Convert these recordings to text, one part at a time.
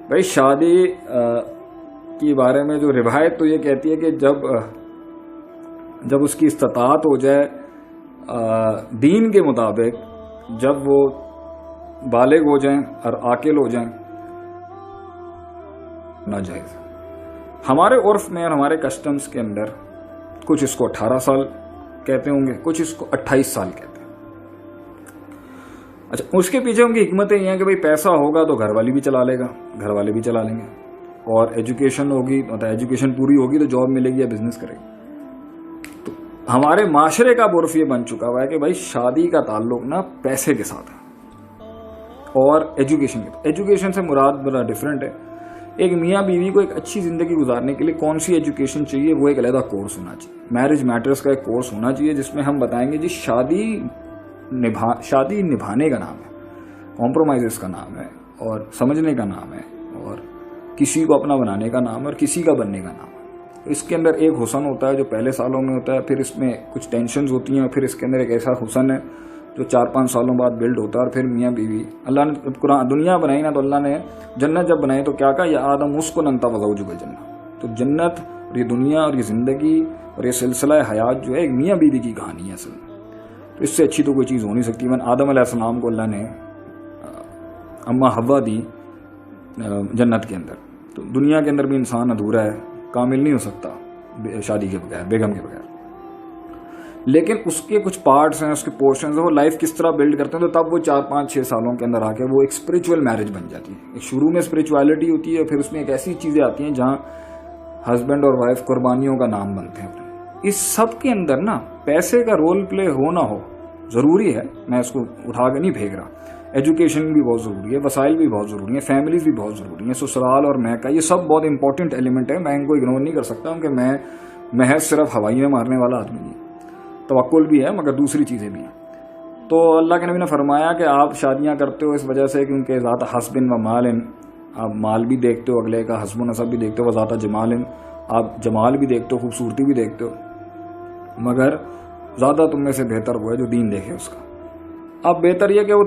بھائی شادی کے بارے میں جو روایت تو یہ کہتی ہے کہ جب اس کی استطاعت ہو جائے دین کے مطابق، جب وہ بالغ ہو جائیں اور عاقل ہو جائیں، ناجائز۔ ہمارے عرف میں اور ہمارے کسٹمز کے اندر کچھ اس کو 18 سال کہتے ہوں گے، کچھ اس کو 28 سال کہتے ہیں۔ اچھا، اس کے پیچھے ان کی حکمتیں یہ ہیں کہ بھئی پیسہ ہوگا تو گھر والی بھی چلا لے گا، گھر والے بھی چلا لیں گے، اور ایجوکیشن ہوگی، مطلب ایجوکیشن پوری ہوگی تو جاب ملے گی یا بزنس کرے گی۔ تو ہمارے معاشرے کا عرف یہ بن چکا ہوا ہے کہ بھائی شادی کا تعلق نا پیسے کے ساتھ ہے اور ایجوکیشن کے۔ ایجوکیشن سے مراد بڑا ڈفرینٹ ہے۔ ایک میاں بیوی کو ایک اچھی زندگی گزارنے کے لیے کون سی ایجوکیشن چاہیے، وہ ایک علیحدہ کورس ہونا چاہیے۔ میرج میٹرز کا ایک کورس ہونا چاہیے جس میں ہم بتائیں گے جی شادی نبھانے کا نام ہے، کمپرومائزز کا نام ہے، اور سمجھنے کا نام ہے، اور کسی کو اپنا بنانے کا نام ہے، اور کسی کا بننے کا نام ہے۔ اس کے اندر ایک حسن ہوتا ہے جو پہلے سالوں میں ہوتا ہے، پھر اس میں کچھ ٹینشنز ہوتی ہیں، اور پھر اس کے اندر ایک ایسا حسن ہے جو 4-5 سالوں بعد بلڈ ہوتا ہے، اور پھر میاں بیوی۔ اللہ نے قرآن دنیا بنائی نا، تو اللہ نے جنت جب بنائی تو کیا کہا، یا آدم اسکن انت وزوجک الجنہ۔ تو جنت اور یہ دنیا اور یہ زندگی اور یہ سلسلہ حیات جو ہے ایک میاں بیوی کی کہانی ہے اصل میں۔ تو اس سے اچھی تو کوئی چیز ہو نہیں سکتی۔ من آدم علیہ السلام کو اللہ نے اما حوا دی جنت کے اندر، تو دنیا کے اندر بھی انسان ادھورا ہے، کامل نہیں ہو سکتا شادی کے بغیر، بیگم کے بغیر۔ لیکن اس کے کچھ پارٹس ہیں، اس کے پورشنز ہیں، وہ لائف کس طرح بلڈ کرتے ہیں، تو تب وہ 4-5-6 سالوں کے اندر آ کے وہ ایک اسپرچول میرج بن جاتی ہے۔ ایک شروع میں اسپرچویلٹی ہوتی ہے، پھر اس میں ایک ایسی چیزیں آتی ہیں جہاں ہسبینڈ اور وائف قربانیوں کا نام بنتے ہیں۔ اس سب کے اندر نا پیسے کا رول پلے ہو نہ ہو ضروری ہے، میں اس کو اٹھا کے نہیں پھینک رہا۔ ایجوکیشن بھی بہت ضروری ہے، وسائل بھی بہت ضروری ہیں، فیملیز بھی بہت ضروری ہیں، سسرال اور میکہ، یہ سب بہت امپورٹنٹ ایلیمنٹ ہے۔ میں ان کو اگنور نہیں کر سکتا ہوں کہ میں محض صرف ہوائی میں مارنے والا آدمی نہیں، توکل بھی ہے مگر دوسری چیزیں بھی ہیں۔ تو اللہ کے نبی نے فرمایا کہ آپ شادیاں کرتے ہو اس وجہ سے کیونکہ ذات حسب و مال، آپ مال بھی دیکھتے ہو، اگلے کا حسب و نسب بھی دیکھتے ہو، ذات جمال، آپ جمال بھی دیکھتے ہو، خوبصورتی بھی دیکھتے ہو، مگر زیادہ تم میں سے بہتر وہ ہے جو دین دیکھے اس کا۔ اب بہتر یہ کہ وہ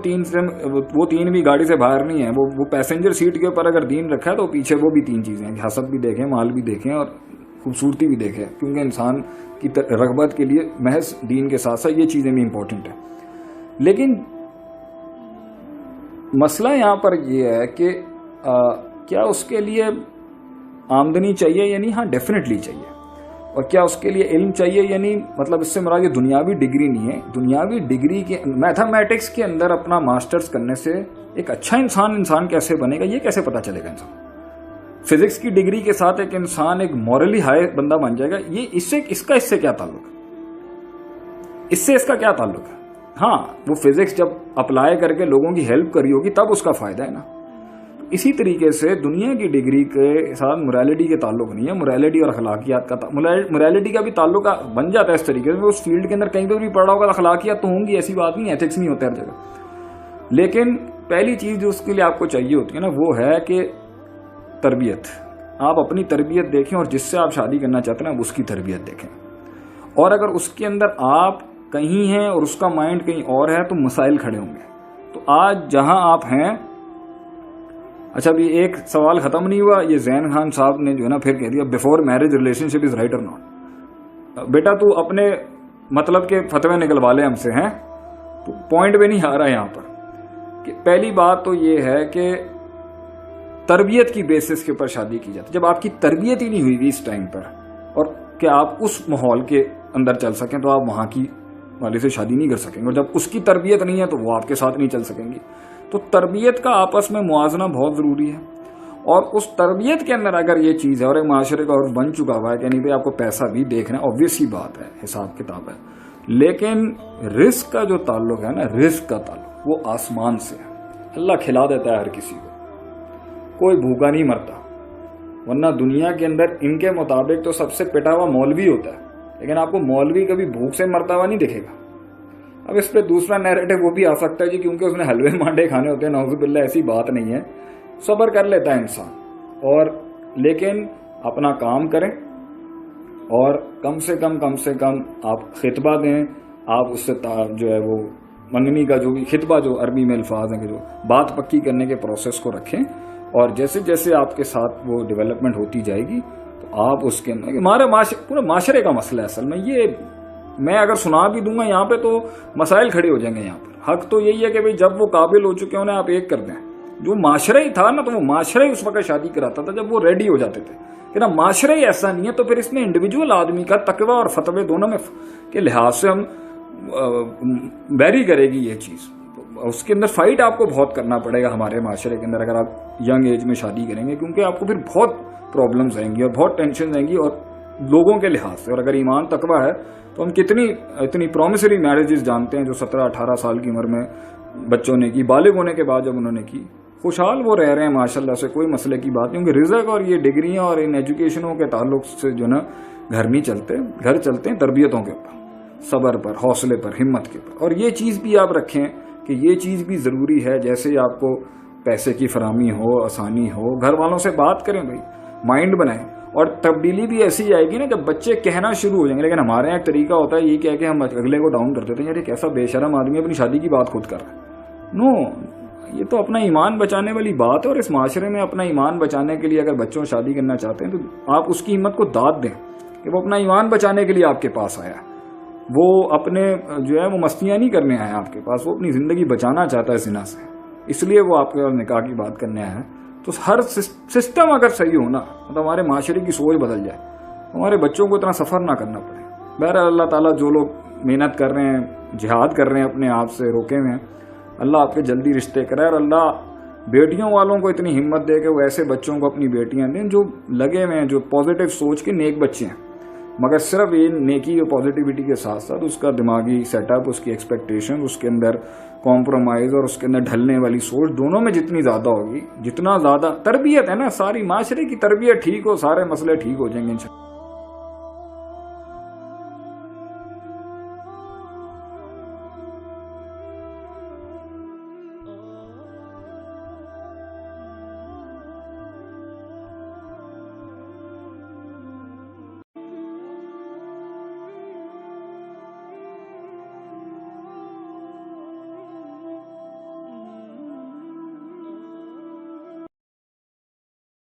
تین بھی گاڑی سے باہر نہیں ہے، وہ پیسنجر سیٹ کے اوپر اگر دین رکھا ہے تو پیچھے وہ بھی 3 چیزیں ہیں کہ حسب بھی دیکھیں، مال بھی دیکھیں، اور خوبصورتی بھی دیکھیں، کیونکہ انسان کی رغبت کے لیے محض دین کے ساتھ ساتھ یہ چیزیں بھی امپورٹنٹ ہیں۔ لیکن مسئلہ یہاں پر یہ ہے کہ کیا اس کے لیے آمدنی چاہیے یا نہیں؟ ہاں ڈیفینیٹلی چاہیے۔ اور کیا اس کے لیے علم چاہیے یا نہیں؟ مطلب اس سے مراد یہ دنیاوی ڈگری نہیں ہے۔ دنیاوی ڈگری کے میتھمیٹکس کے اندر اپنا ماسٹرز کرنے سے ایک اچھا انسان کیسے بنے گا یہ کیسے پتا چلے گا انسان؟ فزکس کی ڈگری کے ساتھ ایک انسان ایک مورلی ہائی بندہ بن جائے گا، یہ اس کا کیا تعلق ہے؟ اس کا کیا تعلق ہے؟ ہاں وہ فزکس جب اپلائی کر کے لوگوں کی ہیلپ کری ہوگی تب اس کا فائدہ ہے نا۔ اسی طریقے سے دنیا کی ڈگری کے ساتھ موریلٹی کے تعلق نہیں ہے، موریلٹی اور اخلاقیات کا موریلٹی کا بھی تعلق بن جاتا ہے اس طریقے سے۔ اس فیلڈ کے اندر کہیں پہ بھی پڑھا ہوگا اخلاقیات تو ہوں گی، ایسی بات نہیں، ایتھکس نہیں ہوتا ہر جگہ۔ لیکن پہلی چیز جو اس کے لیے آپ کو چاہیے ہوتی ہے نا وہ ہے کہ تربیت۔ آپ اپنی تربیت دیکھیں اور جس سے آپ شادی کرنا چاہتے ہیں اس کی تربیت دیکھیں، اور اگر اس کے اندر آپ کہیں ہیں اور اس کا مائنڈ کہیں اور ہے تو مسائل کھڑے ہوں گے۔ تو آج جہاں آپ ہیں، اچھا ابھی ایک سوال ختم نہیں ہوا، یہ زین خان صاحب نے جو ہے نا پھر کہہ دیا before marriage relation ship is right اور ناٹ۔ بیٹا تو اپنے مطلب کے فتوے نکلوا لے ہم سے، ہیں تو پوائنٹ پہ نہیں آ رہا یہاں پر کہ پہلی بات تو یہ ہے کہ تربیت کی بیسس کے اوپر شادی کی جاتی ہے۔ جب آپ کی تربیت ہی نہیں ہوئی اس ٹائم پر، اور کہ آپ اس ماحول کے اندر چل سکیں تو آپ وہاں کی والے سے شادی نہیں کر سکیں گے، اور جب اس کی تربیت نہیں ہے تو وہ آپ کے ساتھ نہیں چل سکیں گی۔ تو تربیت کا آپس میں موازنہ بہت ضروری ہے، اور اس تربیت کے اندر اگر یہ چیز ہے اور ایک معاشرے کا اور بن چکا ہوا ہے کہ نہیں بھائی آپ کو پیسہ بھی دیکھنا ہے، obvious ہی بات ہے، حساب کتاب ہے، لیکن رزق کا جو تعلق ہے نا، رزق کا تعلق وہ آسمان سے ہے۔ اللہ کھلا دیتا ہے ہر کسی کو، کوئی بھوکا نہیں مرتا، ورنہ دنیا کے اندر ان کے مطابق تو سب سے پٹا ہوا مولوی ہوتا ہے، لیکن آپ کو مولوی کبھی بھوک سے مرتا ہوا نہیں دکھے گا۔ اب اس پہ دوسرا نیریٹو وہ بھی آ سکتا ہے جی کیونکہ اس نے حلوے مانڈے کھانے ہوتے ہیں، نعوذ باللہ، ایسی بات نہیں ہے، صبر کر لیتا ہے انسان، اور لیکن اپنا کام کریں، اور کم سے کم آپ خطبہ دیں، آپ اس سے جو ہے وہ منگنی کا جو بھی خطبہ جو عربی میں الفاظ ہیں کہ جو بات پکی کرنے کے پروسیس کو رکھیں، اور جیسے جیسے آپ کے ساتھ وہ ڈیولپمنٹ ہوتی جائے گی تو آپ اس کے اندر ہمارے پورے معاشرے کا مسئلہ ہے اصل میں یہ. میں اگر سنا بھی دوں گا یہاں پہ تو مسائل کھڑے ہو جائیں گے یہاں پر. حق تو یہی ہے کہ بھئی جب وہ قابل ہو چکے انہیں آپ ایک کر دیں. جو معاشرہ ہی تھا نا تو وہ معاشرہ ہی اس وقت شادی کراتا تھا جب وہ ریڈی ہو جاتے تھے. کہ نا معاشرہ ہی ایسا نہیں ہے تو پھر اس میں انڈیویجول آدمی کا تقوی اور فتوے دونوں میں کے لحاظ سے ہم ویری کرے گی یہ چیز. اس کے اندر فائٹ آپ کو بہت کرنا پڑے گا ہمارے معاشرے کے اندر اگر آپ ینگ ایج میں شادی کریں گے, کیونکہ آپ کو پھر بہت پرابلمز آئیں گی اور بہت ٹینشن آئیں گی اور لوگوں کے لحاظ سے. اور اگر ایمان تقوی ہے تو ہم اتنی پرومسری میرجز جانتے ہیں جو 17-18 سال کی عمر میں بچوں نے کی, بالغ ہونے کے بعد جب انہوں نے کی, خوشحال وہ رہ رہے ہیں ماشاءاللہ سے, کوئی مسئلے کی بات نہیں. کیونکہ رزق اور یہ ڈگریاں اور ان ایجوکیشنوں کے تعلق سے جو نا گھر نہیں چلتے, گھر چلتے ہیں تربیتوں کے اوپر, صبر پر, حوصلے پر, ہمت کے اوپر. اور یہ چیز بھی آپ رکھیں کہ یہ چیز بھی ضروری ہے. جیسے آپ کو پیسے کی فراہمی ہو, آسانی ہو, گھر والوں سے بات کریں بھائی, مائنڈ بنائیں. اور تبدیلی بھی ایسی آئے گی نا جب بچے کہنا شروع ہو جائیں گے. لیکن ہمارے یہاں ایک طریقہ ہوتا ہے یہ کہہ کے ہم اگلے کو ڈاؤن کر دیتے ہیں, یار یہ کیسا بے شرم آدمی اپنی شادی کی بات خود کر رہا ہے. نو, یہ تو اپنا ایمان بچانے والی بات ہے. اور اس معاشرے میں اپنا ایمان بچانے کے لیے اگر بچوں شادی کرنا چاہتے ہیں تو آپ اس کی ہمت کو داد دیں کہ وہ اپنا ایمان بچانے کے لیے آپ کے پاس آیا. وہ اپنے جو ہے وہ مستیاں نہیں کرنے آیا آپ کے پاس, وہ اپنی زندگی بچانا چاہتا ہے زنا سے, اس لیے وہ آپ کے نکاح کی بات کرنے آیا ہے. تو ہر سسٹم اگر صحیح ہو نا, مطلب ہمارے معاشرے کی سوچ بدل جائے, ہمارے بچوں کو اتنا سفر نہ کرنا پڑے. بہرحال اللہ تعالیٰ جو لوگ محنت کر رہے ہیں, جہاد کر رہے ہیں, اپنے آپ سے روکے ہوئے ہیں, اللہ آپ کے جلدی رشتے کرائے. اور اللہ بیٹیوں والوں کو اتنی ہمت دے کہ وہ ایسے بچوں کو اپنی بیٹیاں دیں جو لگے ہوئے ہیں, جو پازیٹیو سوچ کے نیک بچے ہیں. مگر صرف یہ نیکی اور پازیٹیوٹی کے ساتھ ساتھ اس کا دماغی سیٹ اپ, اس کی ایکسپیکٹیشن, اس کے اندر کمپرومائز اور اس کے اندر ڈھلنے والی سوچ دونوں میں جتنی زیادہ ہوگی, جتنا زیادہ تربیت ہے نا, ساری معاشرے کی تربیت ٹھیک ہو, سارے مسئلے ٹھیک ہو جائیں گے انشاءاللہ.